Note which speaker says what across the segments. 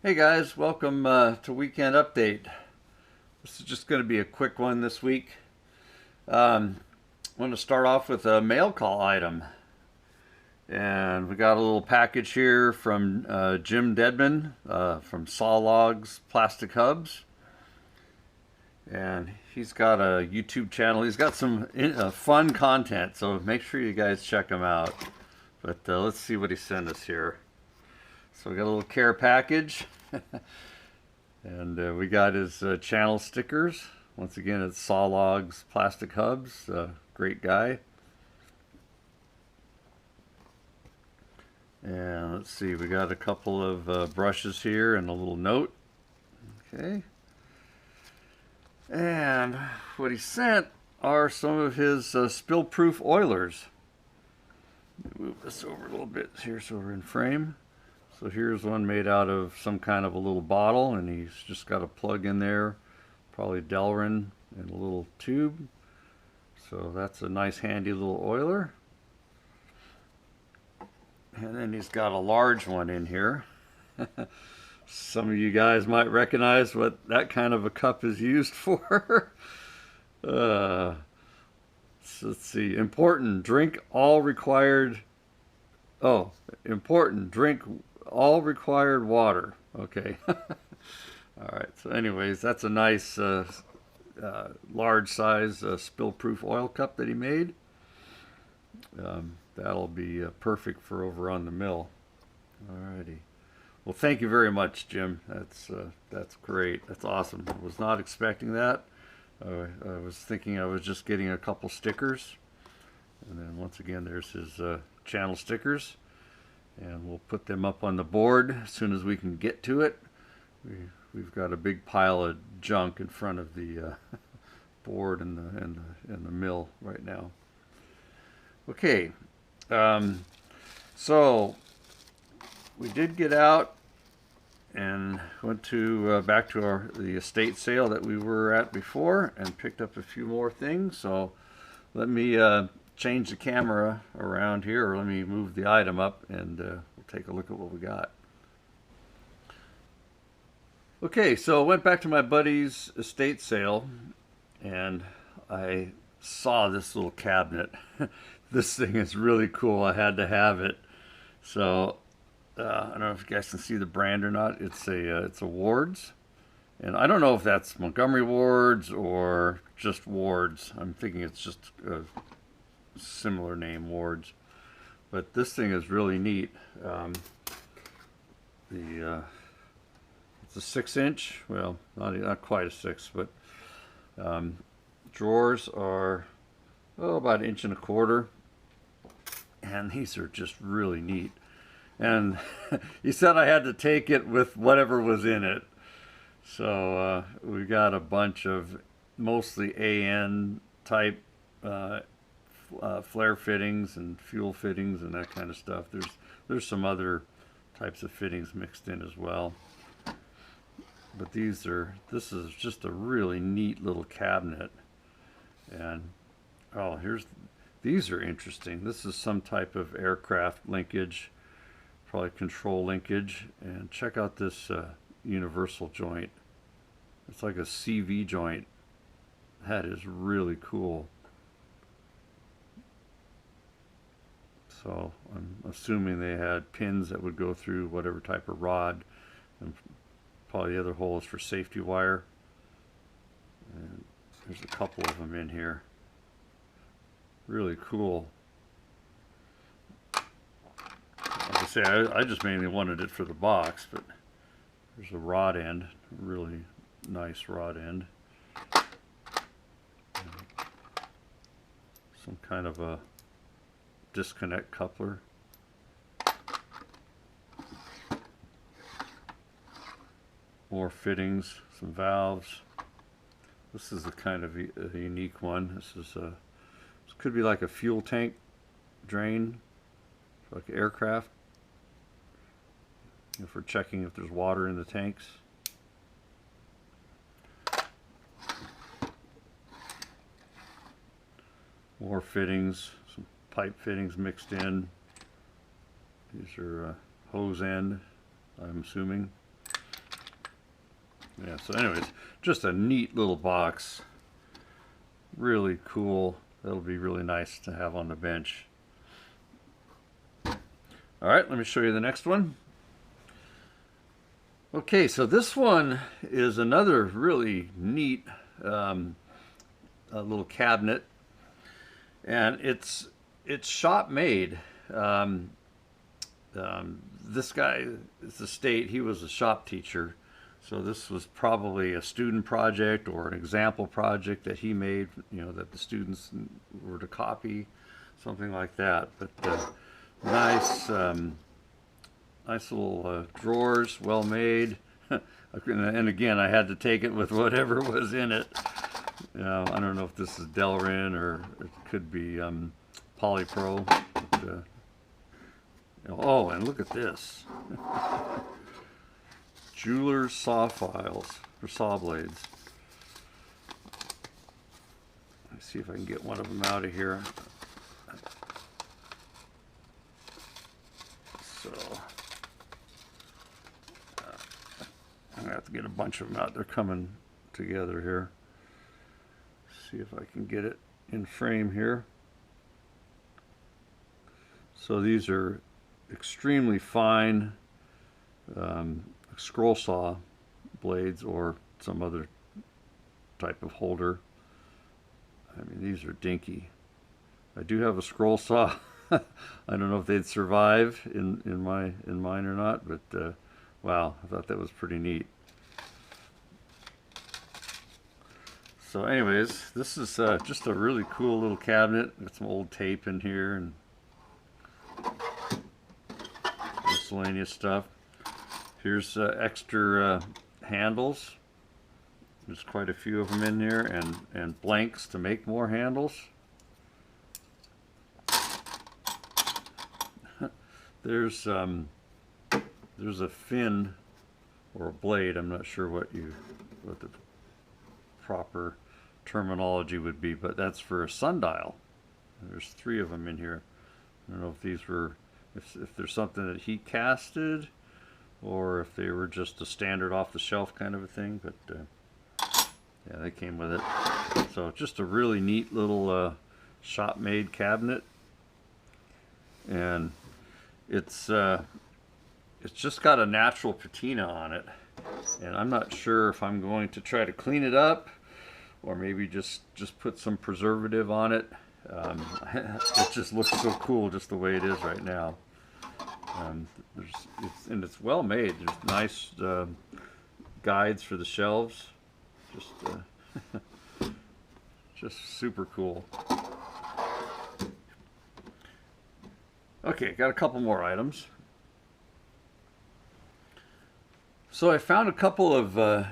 Speaker 1: Hey guys, welcome to Weekend Update. This is just going to be a quick one this week. I want to start off with a mail call item. And we got a little package here from Jim Deadman from Sawlogs Plastic Hubs. And he's got a YouTube channel. He's got some fun content, so make sure you guys check him out. But let's see what he sent us here. So we got a little care package. And we got his channel stickers. Once again, it's Sawlogs Plastic Hubs. Great guy. And let's see, we got a couple of brushes here and a little note. Okay. And what he sent are some of his spill-proof oilers. Move this over a little bit here so we're in frame. So here's one made out of some kind of a little bottle, and he's just got a plug in there, probably Delrin, and a little tube. So that's a nice handy little oiler. And then he's got a large one in here. Some of you guys might recognize what that kind of a cup is used for. So let's see. Important, drink all required. Oh, important, drink all required water. Okay. All right. So anyways, that's a nice large size spill-proof oil cup that he made. That'll be perfect for over on the mill. Alrighty. Well, thank you very much, Jim. That's great. That's awesome. I was not expecting that. I was thinking I was just getting a couple stickers. And then once again, there's his channel stickers. And we'll put them up on the board as soon as we can get to it. We've got a big pile of junk in front of the board in the mill right now. Okay. So we did get out and went to back to the estate sale that we were at before and picked up a few more things. So let me change the camera around here, or let me move the item up, and we'll take a look at what we got. Okay, so I went back to my buddy's estate sale and I saw this little cabinet. This thing is really cool. I had to have it. So I don't know if you guys can see the brand or not. It's a Wards, and I don't know if that's Montgomery Wards or just Wards. I'm thinking it's just a similar name, Wards. But this thing is really neat. It's a 6-inch. Well, not quite a 6, but drawers are about 1.25 inches. And these are just really neat. And he said I had to take it with whatever was in it. So we got a bunch of mostly AN type flare fittings and fuel fittings and that kind of stuff. There's some other types of fittings mixed in as well. But this is just a really neat little cabinet. And these are interesting. This is some type of aircraft linkage, probably control linkage. And check out this universal joint. It's like a CV joint. That is really cool. So I'm assuming they had pins that would go through whatever type of rod, and probably the other hole is for safety wire. And there's a couple of them in here. Really cool. Like I say, I just mainly wanted it for the box, but there's a rod end, really nice rod end. Some kind of a disconnect coupler. More fittings, some valves. This is a kind of a unique one. This could be like a fuel tank drain, like aircraft, for checking if there's water in the tanks. More fittings, some pipe fittings mixed in. These are hose end, I'm assuming. Yeah, so anyways, just a neat little box. Really cool. That'll be really nice to have on the bench. All right, let me show you the next one. Okay, so this one is another really neat little cabinet, and it's shop made. Um, this guy is the state. He was a shop teacher, so this was probably a student project or an example project that he made. You know, that the students were to copy, something like that. But nice. Nice little drawers, well made. And again, I had to take it with whatever was in it. I don't know if this is Delrin or it could be Polypro. But, oh, and look at this. Jeweler's saw files for saw blades. Let's see if I can get one of them out of here. So I'm gonna have to get a bunch of them out. They're coming together here. See if I can get it in frame here. So these are extremely fine scroll saw blades or some other type of holder. I mean, these are dinky. I do have a scroll saw. I don't know if they'd survive in mine or not, but wow, I thought that was pretty neat. So anyways, this is just a really cool little cabinet. Got some old tape in here and miscellaneous stuff. Here's extra handles. There's quite a few of them in here, and blanks to make more handles. There's a fin or a blade. I'm not sure what the proper terminology would be, but that's for a sundial. There's 3 of them in here. I don't know if these were, if there's something that he casted, or if they were just a standard off-the-shelf kind of a thing. But yeah, they came with it. So just a really neat little shop-made cabinet, and it's just got a natural patina on it, and I'm not sure if I'm going to try to clean it up or maybe just put some preservative on it. It just looks so cool just the way it is right now. It's well made. There's nice guides for the shelves. Just super cool. Okay, got a couple more items. So I found a couple of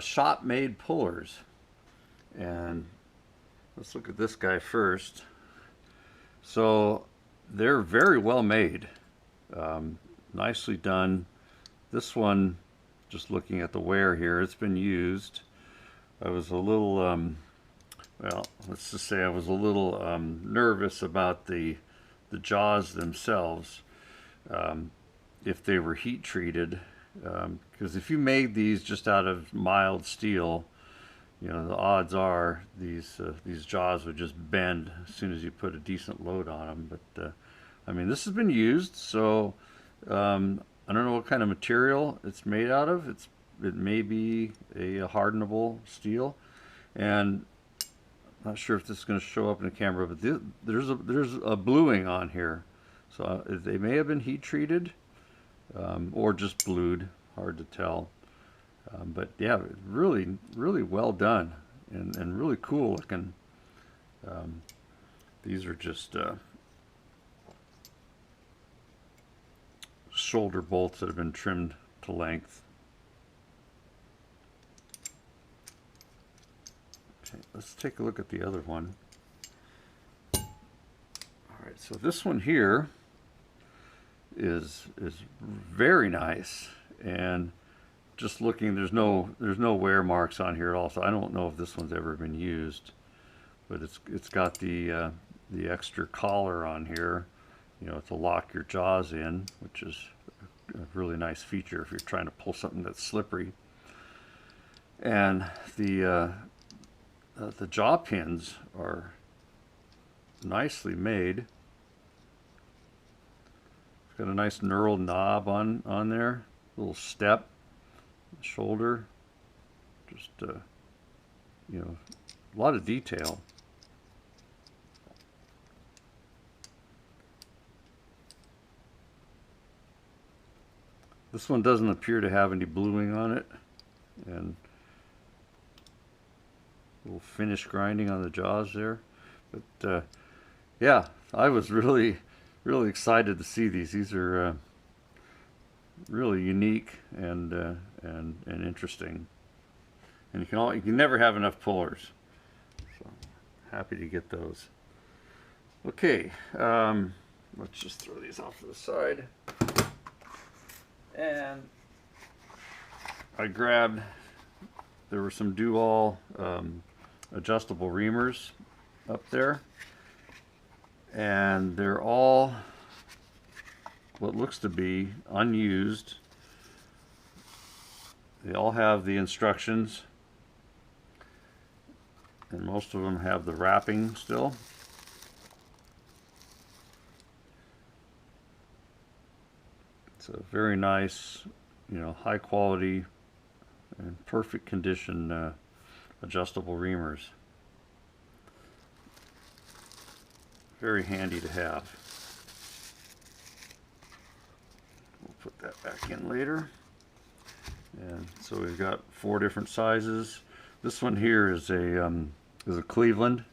Speaker 1: shop-made pullers, and let's look at this guy first. So they're very well made, nicely done. This one, just looking at the wear here, it's been used. I was a little, well, let's just say I was a little nervous about the jaws themselves, if they were heat treated, because if you made these just out of mild steel, you know, the odds are these jaws would just bend as soon as you put a decent load on them. But I mean, this has been used, so I don't know what kind of material it's made out of. It may be a hardenable steel, and I'm not sure if this is going to show up in the camera, but there's a bluing on here, so they may have been heat treated, or just blued. Hard to tell. But yeah, really well done, and really cool looking. These are just shoulder bolts that have been trimmed to length. Okay, let's take a look at the other one. All right, so this one here is very nice, and just looking, there's no wear marks on here at all, so I don't know if this one's ever been used, but it's got the extra collar on here, you know, to lock your jaws in, which is a really nice feature if you're trying to pull something that's slippery. And the jaw pins are nicely made. It's got a nice knurled knob on there, little step, shoulder, just you know, a lot of detail. This one doesn't appear to have any bluing on it, and a little finish grinding on the jaws there. But yeah, I was really excited to see these. These are really unique and interesting. And you can never have enough pullers. So happy to get those. Okay, let's just throw these off to the side. And I grabbed, there were some do-all adjustable reamers up there, and they're all what looks to be unused. They all have the instructions, and most of them have the wrapping still. It's a very nice, high quality and perfect condition adjustable reamers. Very handy to have. We'll put that back in later. And so we've got 4 different sizes. This one here is a Cleveland,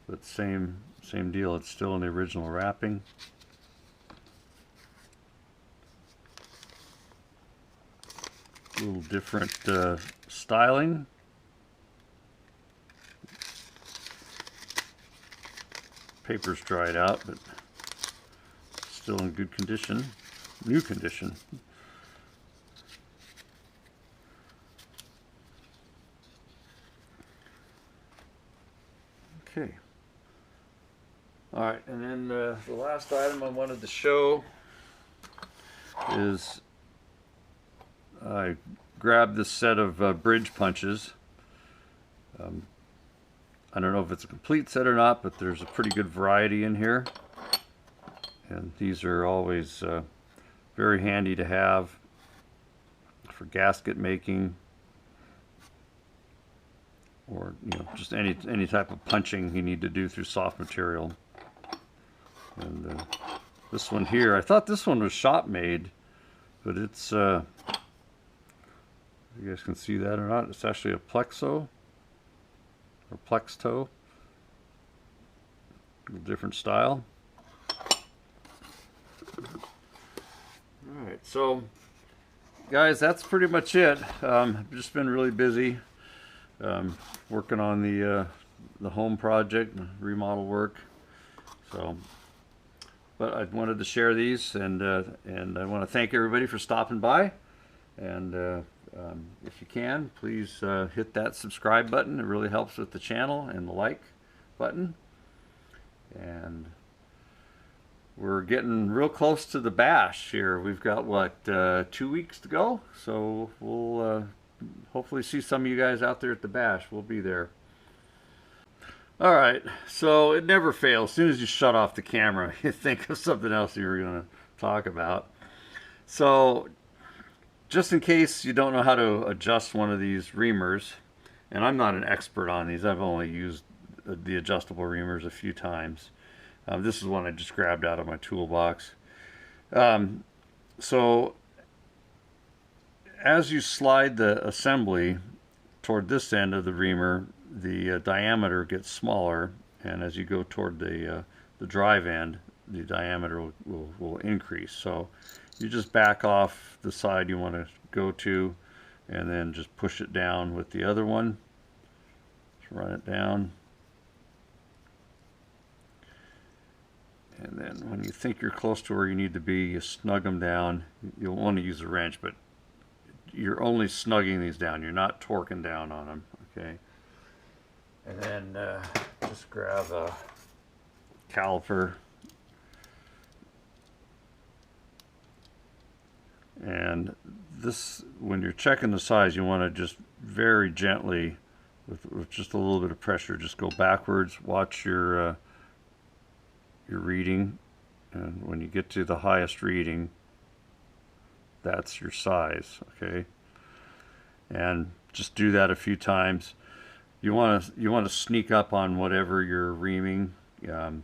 Speaker 1: but same deal. It's still in the original wrapping. A little different styling. Paper's dried out, but still in good condition, new condition. Okay. All right, and then the last item I wanted to show is I grabbed this set of bridge punches. I don't know if it's a complete set or not, but there's a pretty good variety in here. And these are always very handy to have for gasket making, or just any type of punching you need to do through soft material. And this one here, I thought this one was shop made, but it's you guys can see that or not, it's actually a Plexo or Plexto. A little different style. Alright, so guys, that's pretty much it. I've just been really busy working on the home project, remodel work. So, but I wanted to share these, and I want to thank everybody for stopping by. And if you can, please hit that subscribe button. It really helps with the channel, and the like button. And we're getting real close to the bash here. We've got, what, 2 weeks to go? So we'll hopefully see some of you guys out there at the bash. We'll be there. All right, so it never fails. As soon as you shut off the camera, you think of something else you were going to talk about. So just in case you don't know how to adjust one of these reamers, and I'm not an expert on these, I've only used the adjustable reamers a few times. This is one I just grabbed out of my toolbox. So as you slide the assembly toward this end of the reamer, the diameter gets smaller, and as you go toward the drive end, the diameter will increase. So you just back off the side you want to go to, and then just push it down with the other one. Just run it down. And then when you think you're close to where you need to be, you snug them down. You'll want to use a wrench, but you're only snugging these down. You're not torquing down on them, okay? And then just grab a caliper. And this, when you're checking the size, you want to just very gently, with just a little bit of pressure, just go backwards. Watch your reading, and when you get to the highest reading, that's your size. Okay, and just do that a few times. You want to sneak up on whatever you're reaming. And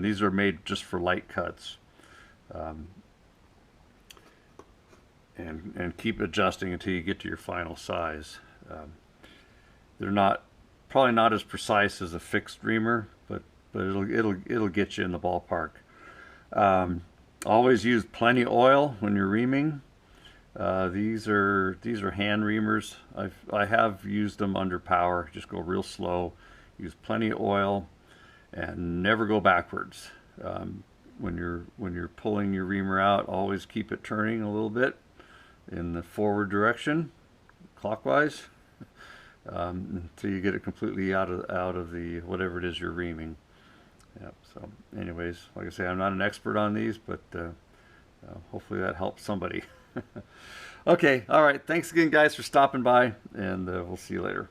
Speaker 1: these are made just for light cuts. And keep adjusting until you get to your final size. They're probably not as precise as a fixed reamer, but it'll get you in the ballpark. Always use plenty of oil when you're reaming. These are hand reamers. I have used them under power. Just go real slow. Use plenty of oil, and never go backwards. When you're pulling your reamer out, always keep it turning a little bit in the forward direction, clockwise, until you get it completely out of the whatever it is you're reaming. Yep. So, anyways, like I say, I'm not an expert on these, but hopefully that helps somebody. Okay. All right. Thanks again, guys, for stopping by, and we'll see you later.